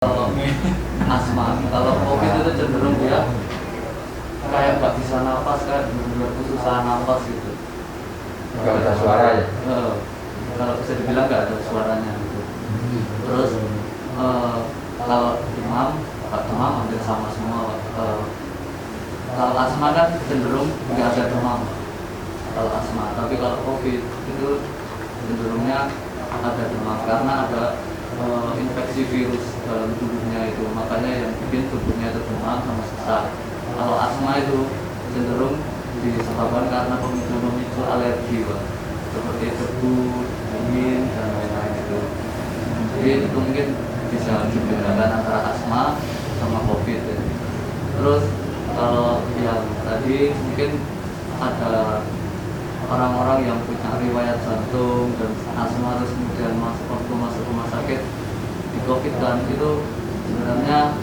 Kalau asma, kalau COVID itu cenderung dia kayak nggak bisa napas, kayak benar-benar kesusahan napas gitu. Nggak ada suara ya? Kalau bisa dibilang nggak ada suaranya gitu. Terus kalau demam hampir sama semua. Kalau asma kan cenderung nggak ada demam kalau asma, tapi kalau COVID itu cenderungnya ada demam karena ada infeksi virus dalam tubuhnya itu, makanya yang bikin tubuhnya itu demam sama sesak. Kalau asma itu cenderung disebabkan karena pemicu alergi, Pak, seperti debu, dingin dan lain-lain itu. Jadi itu mungkin bisa dibedakan antara asma sama COVID ya. Terus kalau yang tadi mungkin ada orang-orang yang punya riwayat jantung dan asma terus kemudian masuk rumah sakit di COVID kan, itu sebenarnya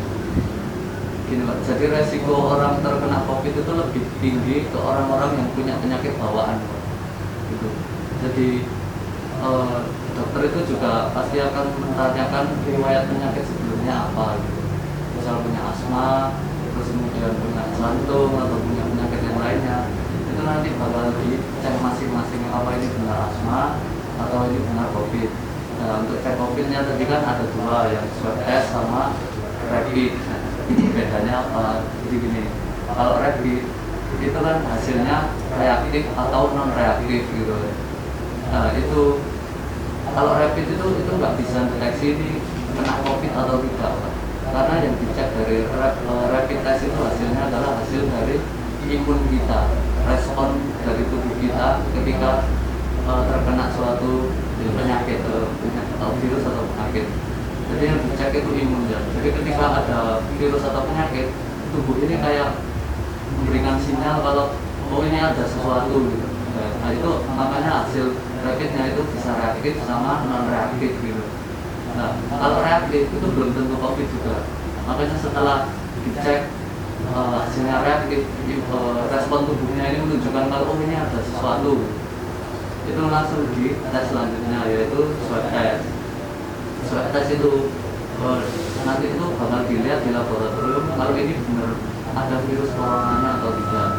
gini Pak, jadi resiko orang terkena COVID itu lebih tinggi ke orang-orang yang punya penyakit bawaan Pak, gitu. Jadi dokter itu juga pasti akan menanyakan riwayat penyakit sebelumnya apa gitu. Misal punya asma, terus kemudian punya jantung atau punya penyakit yang lainnya, itu nanti bakal dicek masing-masing apa ini benar asma atau ini benar COVID. Nah, untuk cek COVID-nya tadi kan ada dua, yang swab test sama rapid. Bedanya apa? Jadi gini, kalau rapid itu kan hasilnya reaktif atau non reaktif gitu. Nah itu kalau rapid itu nggak bisa deteksi ini kena COVID atau tidak, karena yang dicek dari rapid test itu hasilnya adalah hasil dari imun kita, respon dari tubuh kita ketika terkena suatu penyakit atau virus atau penyakit. Jadi yang dicek itu imunnya. Jadi ketika ada virus atau penyakit, tubuh ini kayak memberikan sinyal kalau oh ini ada sesuatu gitu. Nah itu makanya hasil rapidnya itu bisa reaktif sama non reaktif gitu. Nah kalau reaktif itu belum tentu COVID juga. Makanya setelah dicek hasilnya reaktif, respon tubuhnya ini menunjukkan kalau oh ini ada sesuatu, itu langsung di tes selanjutnya, yaitu swab test. Swab test itu nanti itu bakal dilihat di laboratorium kalau ini benar ada virus coronanya atau tidak.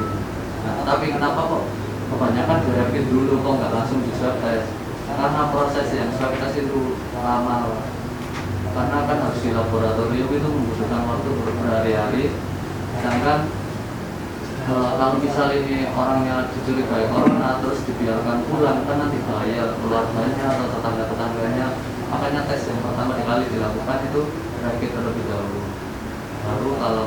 Nah, tapi kenapa kok kebanyakan di rapid dulu kok nggak langsung di swab test? Karena proses yang swab test itu lama, karena kan harus di laboratorium, itu membutuhkan waktu berhari-hari. Sedangkan kalau misal ini orangnya dicurigai corona terus dibiarkan pulang, kan nanti bahaya keluarganya atau tetangga-tetangganya. Makanya tes yang pertama kali dilakukan itu rapid terlebih dahulu. Baru kalau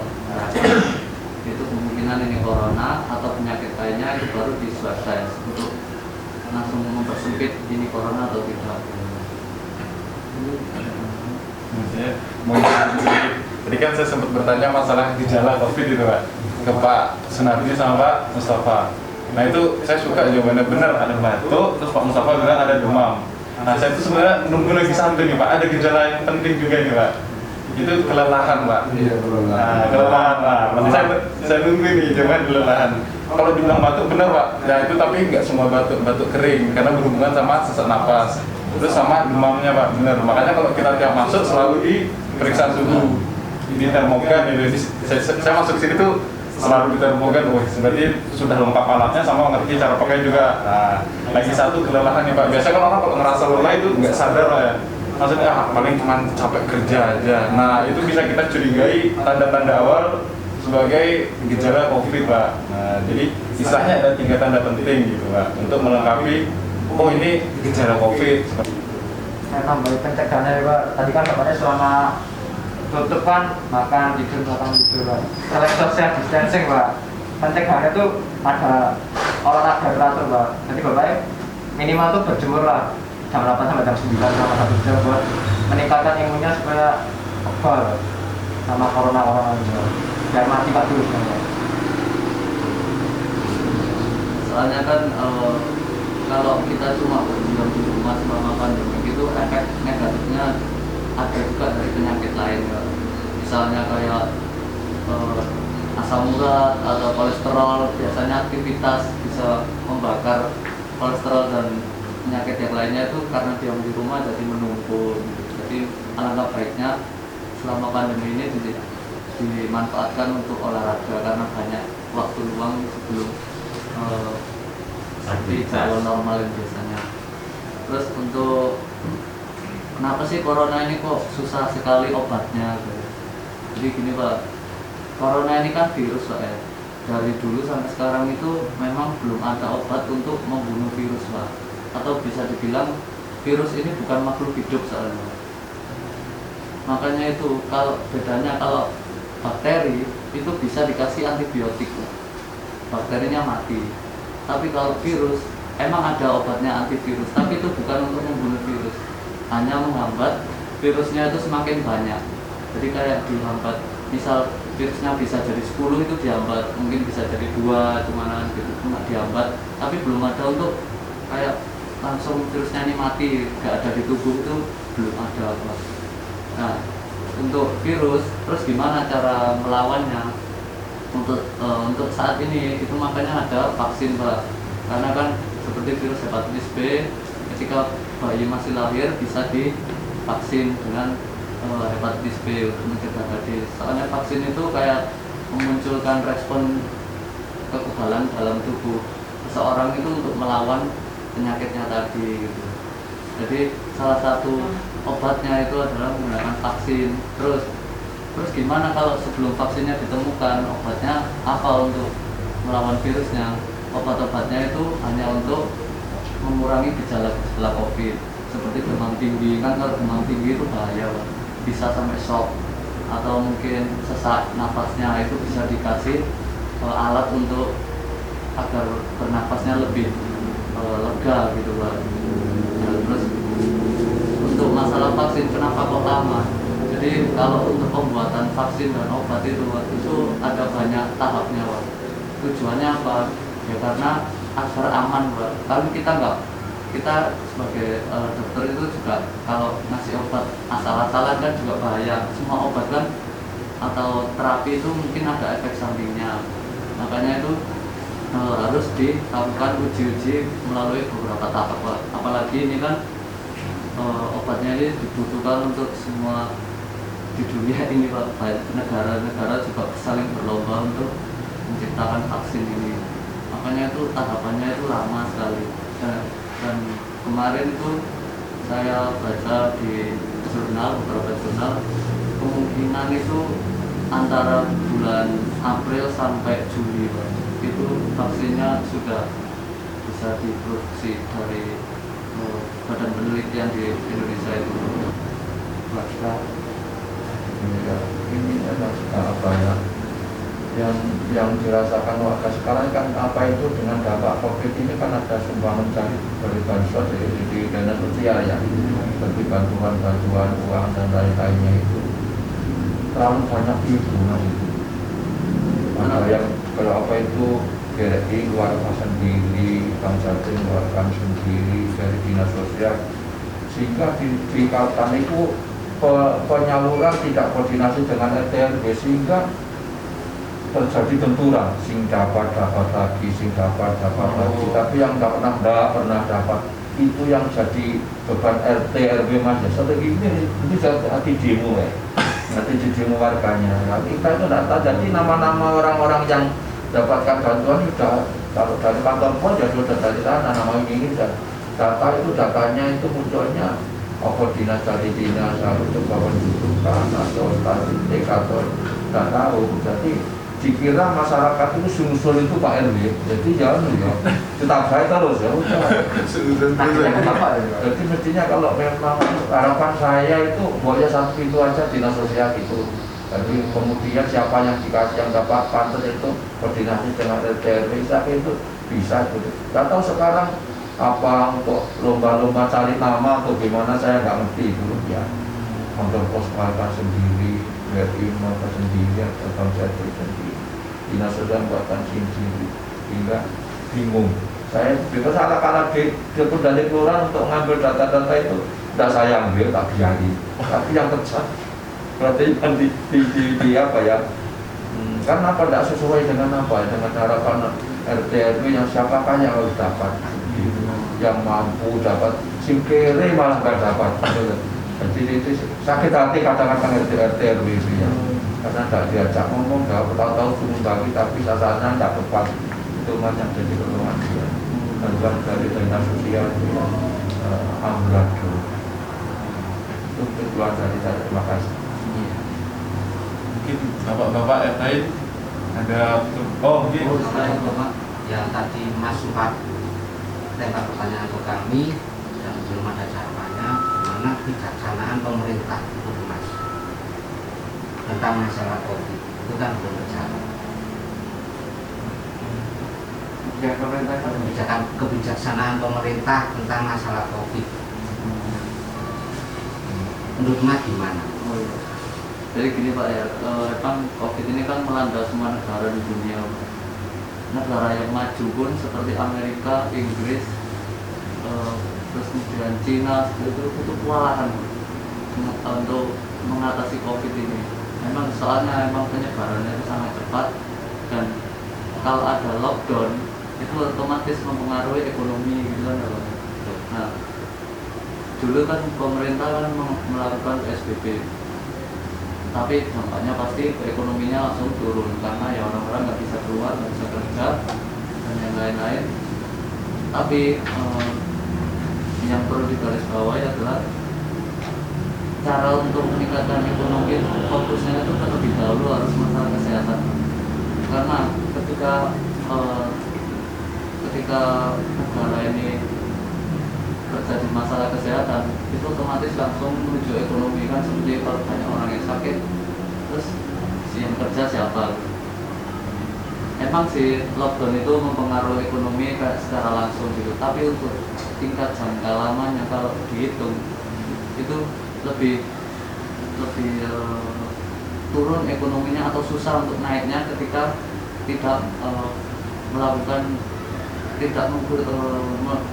itu kemungkinan ini corona atau penyakit lainnya, itu baru di swab test untuk langsung mempersempit ini corona atau tidak. Tadi kan saya sempat bertanya masalah gejala COVID itu Pak, ke Pak Sunardi sama Pak Mustafa. Nah itu saya suka jawabannya, benar ada batuk, terus Pak Mustafa bilang ada demam. Nah saya itu sebenarnya nunggu lagi sampai nih Pak, ada gejala yang penting juga nih Pak, itu kelelahan Pak. Iya, kelelahan. Nah kelelahan Pak, saya nunggu nih jawaban kelelahan. Kalau dibilang batuk benar Pak, nah itu tapi nggak semua batuk kering, karena berhubungan sama sesak napas. Terus sama demamnya Pak, benar. Makanya kalau kita tiap masuk selalu diperiksa suhu, di termogan itu. Saya masuk sini tuh selalu di termogan. Wah, berarti sudah lengkap alatnya sama ngerti cara pakai juga. Nah, lagi satu kelelahan nih Pak. Biasanya kan orang kalau ngerasa lelah itu nggak sadar lah ya. Maksudnya paling cuma capek kerja aja. Nah, itu bisa kita curigai tanda-tanda awal sebagai gejala COVID Pak. Nah, jadi istilahnya ada 3 tanda penting gitu Pak untuk melengkapi oh ini gejala COVID. Saya nambahin pencegahannya ya Pak. Tadi kan bapaknya selama tutup kan makan tidur Pak. Selain social distancing Pak, pencegahannya tuh ada olahraga teratur Pak. Jadi bapaknya minimal tuh berjemur lah jam 8 sampai jam 9 sama 1 jam buat meningkatkan imunnya supaya kebal sama corona juga. Biar mati Pak dulu sebenarnya. Soalnya kan kalau kita cuma berdiam di rumah selama pandemi itu efek negatifnya ada juga dari penyakit lain ya. Misalnya kayak asam urat atau kolesterol, biasanya aktivitas bisa membakar kolesterol dan penyakit yang lainnya itu karena diam di rumah jadi menumpuk gitu. Jadi alangkah baiknya selama pandemi ini dimanfaatkan untuk olahraga karena banyak waktu luang sebelum seperti jadwal normal yang biasanya. Terus untuk kenapa sih corona ini kok susah sekali obatnya? Jadi gini Pak, corona ini kan virus Pak ya. Dari dulu sampai sekarang itu memang belum ada obat untuk membunuh virus Pak. Atau bisa dibilang virus ini bukan makhluk hidup soalnya. Makanya itu kalau bedanya kalau bakteri itu bisa dikasih antibiotik Pak. Bakterinya mati. Tapi kalau virus emang ada obatnya antivirus, tapi itu bukan untuk membunuh virus. Hanya menghambat virusnya itu semakin banyak. Jadi kayak dihambat, misal virusnya bisa jadi 10 itu dihambat, mungkin bisa jadi 2 cuman gitu, cuma dihambat, tapi belum ada untuk kayak langsung virusnya ini mati, gak ada di tubuh itu belum ada Pak. Nah, untuk virus, terus gimana cara melawannya? Untuk saat ini itu makanya ada vaksin Pak. Karena kan seperti virus hepatitis B, ketika bayi masih lahir bisa divaksin dengan hepatitis B untuk mencegah tadi. Soalnya vaksin itu kayak memunculkan respon kekebalan dalam tubuh seseorang itu untuk melawan penyakitnya tadi gitu. Jadi salah satu obatnya itu adalah menggunakan vaksin. Terus gimana kalau sebelum vaksinnya ditemukan obatnya apa untuk melawan virusnya? Obat-obatnya itu hanya untuk mengurangi gejala-gejala COVID seperti demam tinggi. Kan kalau demam tinggi itu bahaya Pak. Bisa sampai shock atau mungkin sesak nafasnya, itu bisa dikasih alat untuk agar bernafasnya lebih lega gitu Pak. Nah, terus untuk masalah vaksin kenapa kok lama? Jadi kalau untuk pembuatan vaksin dan obat itu ada banyak tahapnya Pak. Tujuannya apa? Ya karena agar aman Pak. Kalau kita sebagai dokter itu juga kalau ngasih obat asal-asalan kan juga bahaya. Semua obat kan atau terapi itu mungkin ada efek sampingnya. Makanya itu harus dilakukan uji-uji melalui beberapa tahap Pak. Apalagi ini kan obatnya ini dibutuhkan untuk semua di dunia ini Pak. Banyak negara-negara juga saling berlomba untuk menciptakan vaksin ini. Makanya itu tahapannya itu lama sekali. Dan kemarin itu saya baca di beberapa jurnal, kemungkinan itu antara bulan April sampai Juli Pak, itu vaksinnya sudah bisa diproduksi dari badan penelitian di Indonesia itu. Ini adalah apa ya? Yang dirasakan warga sekarang kan apa itu dengan dampak COVID ini kan ada sumbangan dari bansos di dana sosial ya, seperti bantuan uang dan lain-lainnya itu terlalu banyak itu ada yang kalau apa itu GRI keluarkan sendiri, Bank Jatim keluarkan sendiri dari dinas sosial, sehingga di Kalteng itu penyaluran tidak koordinasi dengan RT RW sehingga terjadi benturan, sing dapat lagi, tapi yang nggak pernah dapat itu yang jadi beban RT RW Mas ya. Seperti ini hati demo ya, nanti di demo warganya. Nah, kita itu data, jadi nama-nama orang-orang yang dapatkan bantuan sudah kalau dari kantor pos ya sudah dari sana nama ini dan data itu datanya itu munculnya apa dinas dari dinas harus coba menunjukkan atau statistik atau tidak tahu. Jadi dikira masyarakat itu sungsul itu Pak RW, jadi jangan ya tetap saya terus ya udah. Jadi mestinya kalau memang harapan saya itu boleh satu pintu aja dinas sosial itu. Jadi kemudian siapa yang dikasih yang dapat pantas itu koordinasi dengan RT RW itu bisa gitu. Gak tahu sekarang apa untuk lomba-lomba cari nama atau gimana saya nggak ngerti itu ya. Kantor pos buatan sendiri, BRI buatan sendiri, atau Bank Jatim sendiri, dinas sosial buatan sendiri, hingga bingung. Saya bebas anak-anak dari kelurahan untuk ngambil data-data itu, udah saya ambil tak biarin. Tapi yang kerja berarti kan di apa ya? Kan apa tidak sesuai dengan apa? Dengan harapan RT RW yang siapakah yang harus dapat? Yang mampu dapat, sing kere malah nggak dapat. Jadi itu sakit hati kadang-kadang RT RW ya, karena tidak diajak ngomong, nggak tahu-tahu suruh bagi tapi sasarannya tidak tepat. Itu banyak jadi keluhan dia. Bantuan dari dana sosial ya, amburadul. Itu keluhan dari saya. Terima kasih. Mungkin bapak-bapak yang lain ada mungkin yang tadi Mas sempat lempar pertanyaan ke kami dan belum ada jawabannya, mana kebijaksanaan pemerintah itu Mas tentang masalah COVID itu kan belum berjalan. Kebijaksanaan pemerintah tentang masalah COVID menurut Mas gimana? Jadi gini Pak ya, emang COVID ini kan melanda semua negara di dunia. Negara yang maju pun seperti Amerika, Inggris, terus kemudian Cina itu kewalahan untuk mengatasi COVID ini. Memang soalnya emang penyebarannya itu sangat cepat dan kalau ada lockdown itu otomatis mempengaruhi ekonomi gitu kan ya Pak. Nah, dulu kan pemerintah kan melakukan PSBB, tapi dampaknya pasti ekonominya langsung turun karena ya orang-orang nggak bisa keluar, nggak bisa kerja dan yang lain-lain. Tapi yang perlu digarisbawahi adalah cara untuk meningkatkan ekonomi fokusnya itu terlebih dahulu harus masalah kesehatan, karena ketika negara ini terjadi masalah kesehatan itu otomatis langsung menuju ekonomi kan, seperti kalau banyak orang yang sakit terus yang kerja siapa. Emang sih lockdown itu mempengaruhi ekonomi secara langsung gitu, tapi untuk tingkat jangka lamanya kalau dihitung itu lebih turun ekonominya atau susah untuk naiknya ketika tidak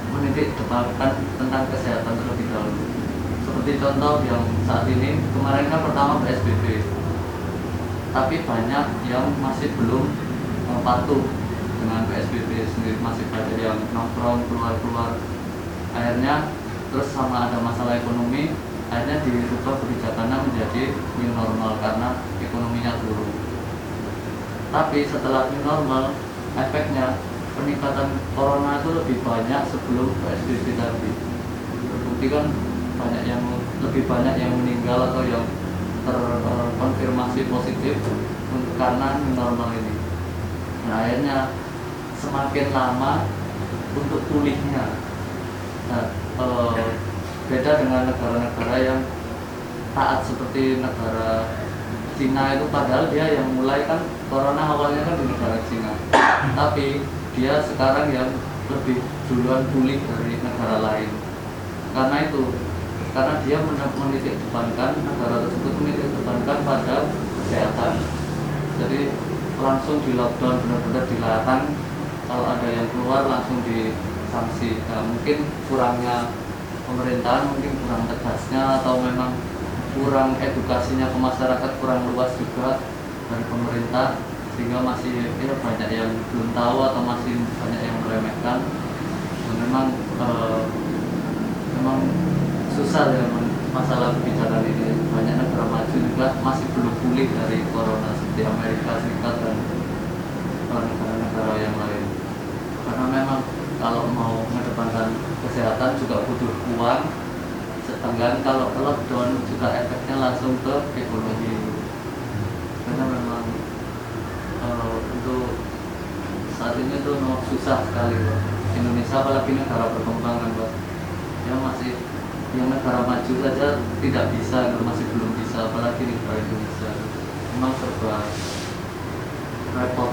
menitik depankan tentang kesehatan terlebih dahulu. Seperti contoh yang saat ini, kemarin kan pertama PSBB, tapi banyak yang masih belum patuh dengan PSBB sendiri, masih banyak yang nongkrong keluar-keluar. Akhirnya terus sama ada masalah ekonomi, akhirnya dirubah kebijakannya menjadi new normal karena ekonominya turun. Tapi setelah new normal, efeknya peningkatan corona itu lebih banyak sebelum PSBB tadi. Terbukti kan lebih banyak yang meninggal atau yang terkonfirmasi positif karena new normal ini. Nah, akhirnya semakin lama untuk pulihnya. Nah, beda dengan negara-negara yang taat seperti negara Cina itu, padahal dia yang mulai kan corona awalnya kan di negara Cina, tapi dia sekarang yang lebih duluan pulih dari negara lain. Karena dia menitik depankan, negara tersebut menitik depankan pada kesehatan. Jadi langsung di lockdown, benar-benar dilarang, kalau ada yang keluar langsung disanksi. Nah, mungkin kurangnya pemerintahan, mungkin kurang tegasnya, atau memang kurang edukasinya ke masyarakat kurang luas juga dari pemerintah, sehingga masih banyak yang belum tahu atau masih banyak yang meremehkan. Dan memang susah ya masalah kebijakan ini. Banyak negara maju juga masih belum pulih dari corona seperti Amerika Serikat dan negara-negara yang lain. Karena memang kalau mau mengedepankan kesehatan juga butuh uang, sedangkan kalau lockdown juga efeknya langsung ke ekonomi. Karena memang untuk saat ini tuh susah sekali Pak. Indonesia apalagi negara berkembang kan Pak, yang negara maju saja tidak bisa, masih belum bisa, apalagi negara Indonesia. Memang serba repot.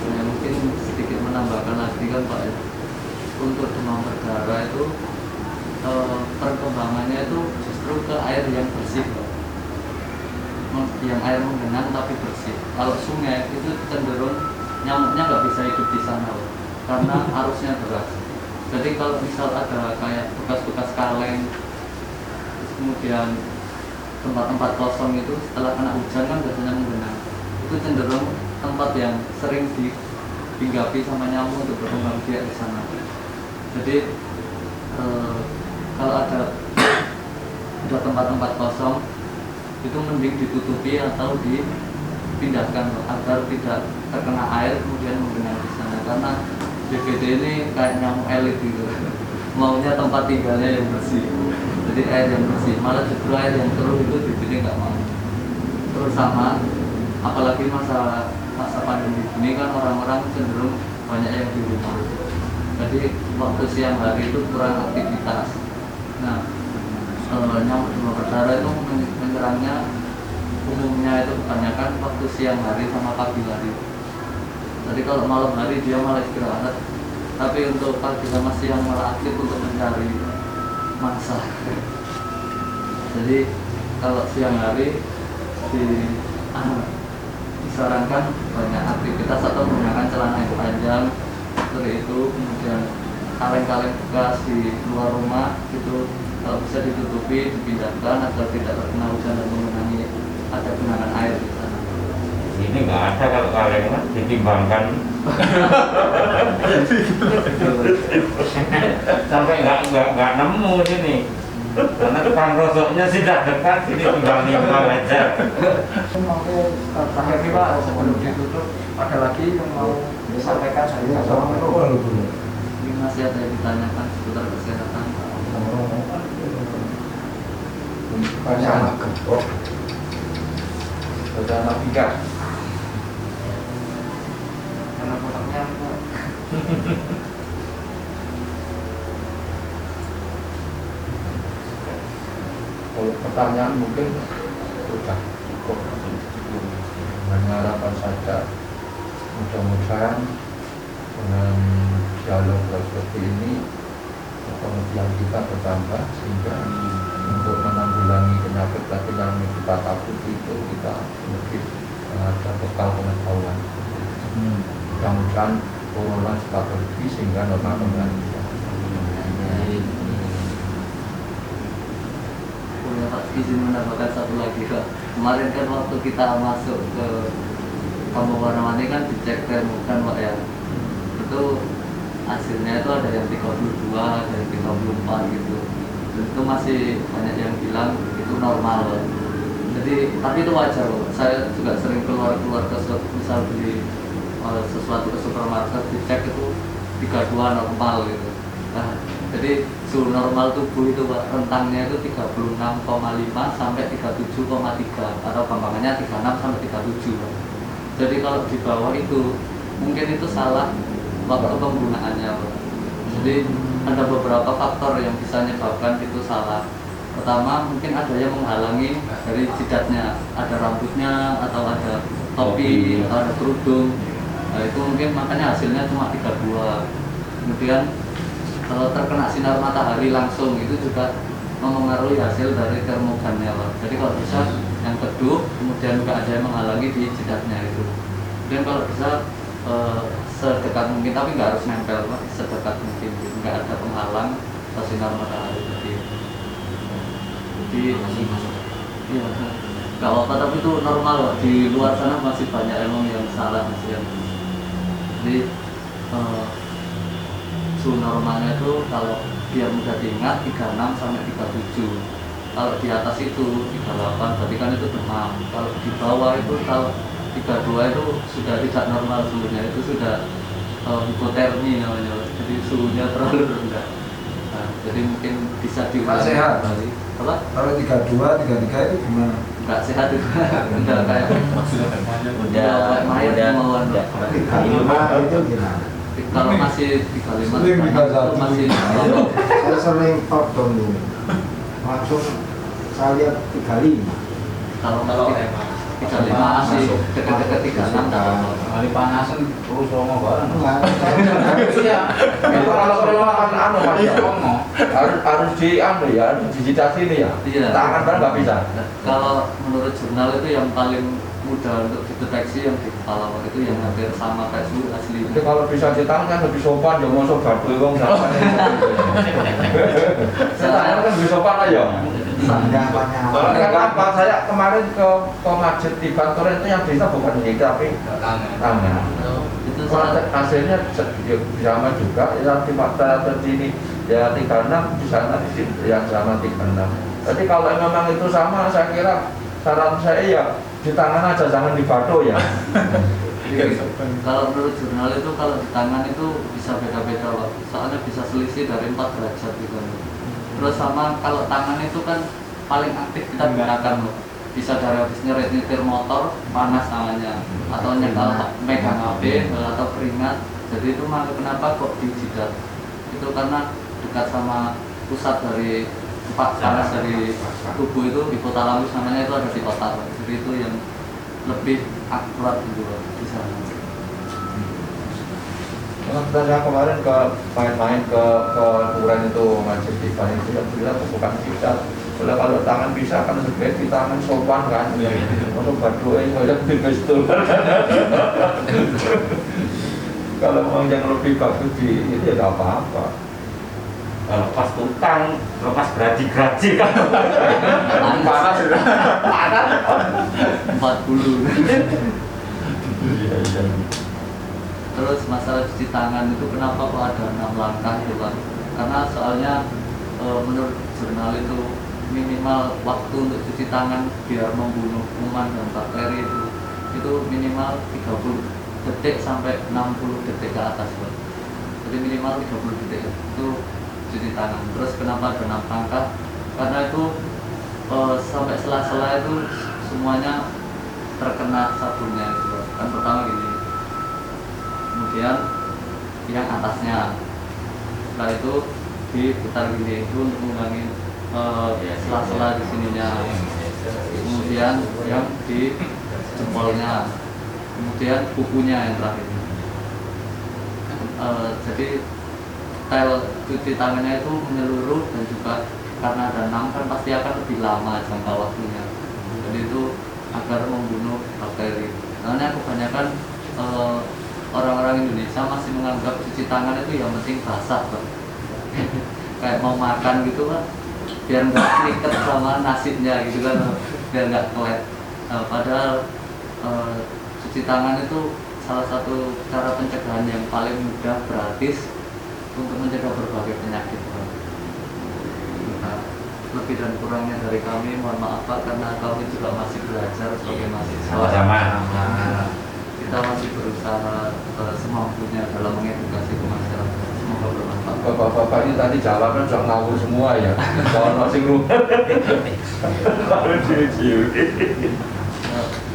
Ya, mungkin sedikit menambahkan lagi kan Pak ya, untuk demam berdarah itu perkembangannya itu justru ke air yang bersih Pak. Yang air menggenang tapi bersih. Kalau sungai itu cenderung nyamuknya nggak bisa hidup di sana Pak, karena arusnya deras. Jadi kalau misal ada kayak bekas-bekas kaleng, terus kemudian tempat-tempat kosong itu setelah kena hujan kan biasanya menggenang, itu cenderung tempat yang sering dihinggapi sama nyamuk untuk berkembang biak di sana. Jadi kalau ada tempat-tempat kosong itu mending ditutupi atau dipindahkan agar tidak terkena air kemudian menggenang di sana, karena BPD ini kayak nyamuk elit gitu, maunya tempat tinggalnya yang bersih, jadi air yang bersih, malah justru air yang keruh itu BPD nggak mau. Terus sama apalagi masa pandemi ini kan orang-orang cenderung banyak yang di rumah, jadi waktu siang hari itu kurang aktivitas. Nah, nyamuk demam berdarah itu menyerangnya umumnya itu kebanyakan waktu siang hari sama pagi hari. Jadi kalau malam hari dia malah istirahat, tapi untuk pagi sama siang malah aktif untuk mencari mangsa. Jadi kalau siang hari disarankan banyak aktivitas atau menggunakan celana yang panjang seperti itu, kemudian kaleng-kaleng bekas di luar rumah itu kalau bisa ditutupi, dipindahkan agar tidak terkena hujan dan mengenangi ada genangan air di sana. Ini nggak ada kalau kaleng mas, ditimbangkan sampai nggak nemu sini. Karena tukang rosoknya sudah dekat, sini tinggal nimbang aja. Terakhir nih Pak, sebelum ditutup ada lagi yang mau disampaikan saya. Ini masih ada yang ditanyakan seputar kesehatan. Banyak gempok. Rencana tiga. Karena potongnya Pak. Kalau pertanyaan mungkin sudah cukup. Hanya harapan saja mudah-mudahan dengan dialog seperti ini pengertian kita bertambah sehingga untuk menanggulangi penyakit yang kita takuti itu kita lebih ada bekal pengetahuan. Mudah-mudahan corona cepat pergi sehingga normal kembali. Punya Pak, izin menambahkan satu lagi Pak. Kemarin kan waktu kita masuk ke Kampung Warna-Warni kan dicek termogan Pak ya. Itu hasilnya itu ada yang 32, ada yang 34 gitu. Dan itu masih banyak yang bilang itu normal Pak. Jadi tapi itu wajar Pak. Saya juga sering keluar ke misal beli sesuatu ke supermarket, dicek itu 32 normal gitu. Nah, jadi suhu normal tubuh itu Pak, rentangnya itu 36,5 sampai 37,3 atau gampangannya 36 sampai 37 Pak. Jadi kalau di bawah itu mungkin itu salah waktu penggunaannya Pak. Jadi ada beberapa faktor yang bisa menyebabkan itu salah. Pertama mungkin ada yang menghalangi dari jidatnya, ada rambutnya atau ada topi atau ada kerudung. Nah, itu mungkin makanya hasilnya cuma 32. Kemudian kalau terkena sinar matahari langsung itu juga mempengaruhi hasil dari termogannya Pak. Jadi kalau bisa yang kedua, kemudian juga ada yang menghalangi di jidatnya itu. Kemudian kalau bisa sedekat mungkin, tapi nggak harus nempel Pak, sedekat mungkin, nggak ada penghalang sinar matahari tadi. Jadi iya, nggak apa-apa, tapi itu normal Pak. Di luar sana masih banyak emang yang salah masih yang. Jadi suhu normalnya itu kalau biar mudah diingat 36 sampai 37. Kalau di atas itu 38 berarti kan itu demam. Kalau di bawah itu kalau 32 itu sudah tidak normal suhunya, itu sudah hipotermi namanya. Jadi suhunya terlalu rendah. Nah, jadi mungkin bisa diulangi sehat. kembali. Apa? Kalau 32, 33 itu gimana? Enggak sehat itu. Udah kayak udah 35 itu gimana? kalau masih 35 Sering itu 31. masih Saya sering tonton dulu, langsung saya lihat 35. kalau 35 masih dekat-dekat 36 Kali panasan terus ngomong bareng. Iya. Itu kalau kelelahan anu Mas ya. Harus di anu ya, digitasi ini ya. Iya. Tangan kan nggak bisa. Nah, kalau menurut jurnal itu yang paling mudah untuk dideteksi yang di kepala itu yang hampir sama kayak suhu asli. Jadi kalau bisa di tangan kan lebih sopan, ya mau sobat wong sama. Saya kan lebih sopan aja. Soalnya apa? Saya kemarin ke masjid di kantor itu yang bisa bukan ini tapi tangan. Itu Kalau hasilnya sama juga, yang di mata ini ya 36 di sana di sini yang sama 36. Jadi kalau memang itu sama, saya kira saran saya ya di tangan aja, jangan di bado ya. Kalau menurut jurnal itu kalau di tangan itu bisa beda-beda Pak, soalnya bisa selisih dari 4 derajat gitu. Terus sama kalau tangan itu kan paling aktif kita gunakan loh, bisa dari habis nyetir motor panas tangannya, atau nyetel megang HP atau keringat. Jadi itu makanya kenapa kok di jidat itu, karena dekat sama pusat dari panas dari tubuh itu, hipotalamus namanya, itu ada di otak. Jadi itu yang lebih akurat gitu di sana. Saya kemarin ke main-main ke Duren itu, masjid Iban itu yang bilang bukan jidat. Soalnya kalau tangan bisa kan lebih di tangan sopan kan. Untuk badoe ada di pistol. Kalau mau yang lebih bagus di itu ya nggak apa-apa. Kalau pas utang, lepas graji-graji kan. Panas itu. Panas. 40. Iya, iya. Terus masalah cuci tangan itu kenapa kok ada 6 langkah itu Pak? Karena soalnya menurut jurnal itu minimal waktu untuk cuci tangan biar membunuh kuman dan bakteri itu minimal 30 detik sampai 60 detik ke atas Pak. Jadi minimal 30 detik itu cuci tangan. Terus kenapa ada 6 langkah? Karena itu sampai sela-sela itu semuanya terkena sabunnya itu Pak. Kan pertama gini, kemudian yang atasnya, setelah itu diputar gini itu untuk mengurangi sela-sela di sininya, kemudian yang di jempolnya, kemudian kukunya yang terakhir. Jadi style cuci tangannya itu menyeluruh, dan juga karena ada 6 kan pasti akan lebih lama jangka waktunya. Jadi itu agar membunuh bakteri. Karena kebanyakan orang-orang Indonesia masih menganggap cuci tangan itu yang penting basah Pak. Kayak mau makan gitu kan, biar nggak terikat sama nasinya gitu kan, biar nggak kelet. Padahal cuci tangan itu salah satu cara pencegahan yang paling mudah, gratis untuk mencegah berbagai penyakit Pak. Nah, lebih dan kurangnya dari kami mohon maaf Pak, karena kami juga masih belajar sebagai mahasiswa. Sama-sama. Kita masih berusaha semampunya dalam mengedukasi ke masyarakat. Semoga bermanfaat. Bapak-bapak ini tadi jawabnya sudah ngawur semua ya. Kalau masih lu.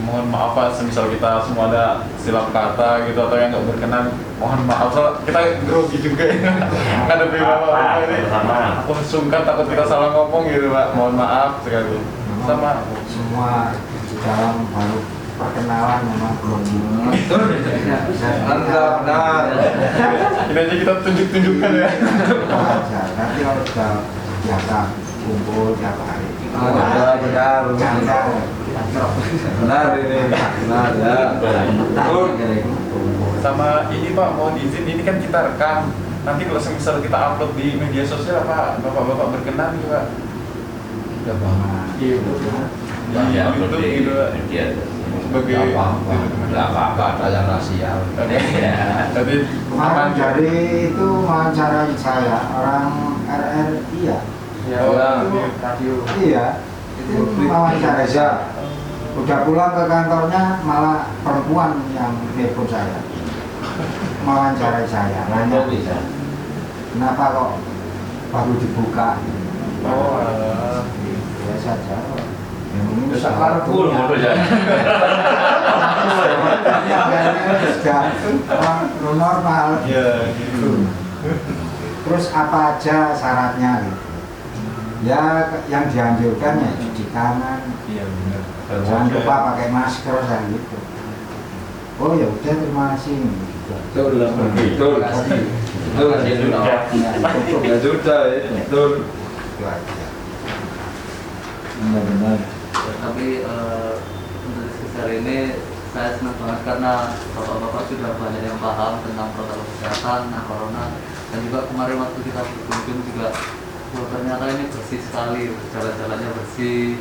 Mohon maaf Pak, semisal kita semua ada silap kata gitu atau yang nggak berkenan, mohon maaf, soalnya kita grogi juga ya. Ngadepi bapak ini. Aku sungkan takut kita salah ngomong gitu Pak. Mohon maaf sekali. Sama semua dalam baru perkenalan memang belum Benar. ini aja kita tunjuk-tunjukkan ya. aja. Nanti kalau sudah biasa kumpul tiap hari. Benar. Benar ini. Benar ya. Sama ini Pak, mohon izin, ini kan kita rekam. Nanti kalau semisal kita upload di media sosial apa bapak-bapak berkenan juga. Udah banget. Iya, YouTube gitu Pak. Sebagai Nggak apa-apa, ada yang rasial. Jadi Kemarin dari itu wawancarai saya orang RRI ya. Radio. Iya. Itu wawancara saya. Udah pulang ke kantornya malah perempuan yang telepon saya. Wawancarai saya. Nanya kenapa kok baru dibuka? oh, Biasa aja. Ya, mungkin Bisa karpul motor ya. sudah normal. ya gitu. Terus apa aja syaratnya gitu? Ya yang dianjurkan ya cuci tangan, Iya benar. jangan lupa pakai masker saya gitu. Oh ya udah, terima kasih. Betul, betul. Betul, ya sudah, betul. Itu aja. Benar-benar. Tapi untuk diskusi hari ini saya senang banget karena bapak-bapak sudah banyak yang paham tentang protokol kesehatan, corona, dan juga kemarin waktu kita berkunjung juga, oh, ternyata ini bersih sekali, jalan-jalannya bersih,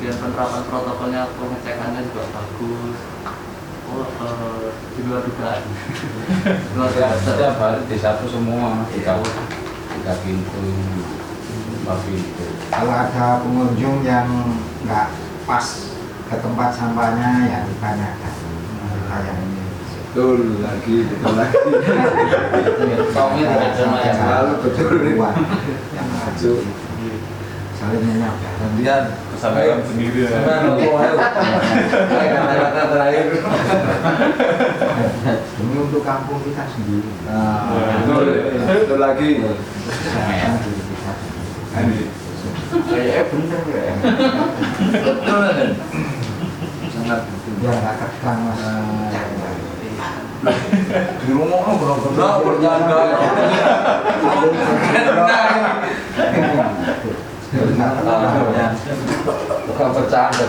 dan penerapan protokolnya, pengecekannya juga bagus. Oh, di luar dugaan. Luar biasa. Setiap hari di satu semua. 3 pintu 4 pintu. Kalau ada pengunjung yang nggak pas ke tempat sampahnya ya ditanyakan. Kayak ini. Betul lagi. Kaumnya tidak sama ya. Selalu betul nih. Yang Maju. saling menyapa. Gantian. Kesadaran sendiri ya. Kata-kata terakhir. Demi untuk kampung kita sendiri. Nah, betul lagi. Sayang diri kita sendiri. Kayaknya bener ya. Betul kan? Sangat betul. Biar nggak tegang mas. Di rumah benar-benar bercanda. Bukan bercanda.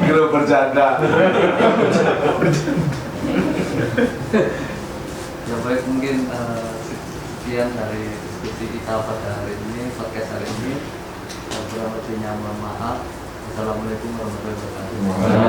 Kalau bercanda. Ya baik, mungkin sekian dari diskusi kita pada hari ini, podcast hari ini. Kurang lebihnya mohon maaf. Assalamualaikum warahmatullahi wabarakatuh.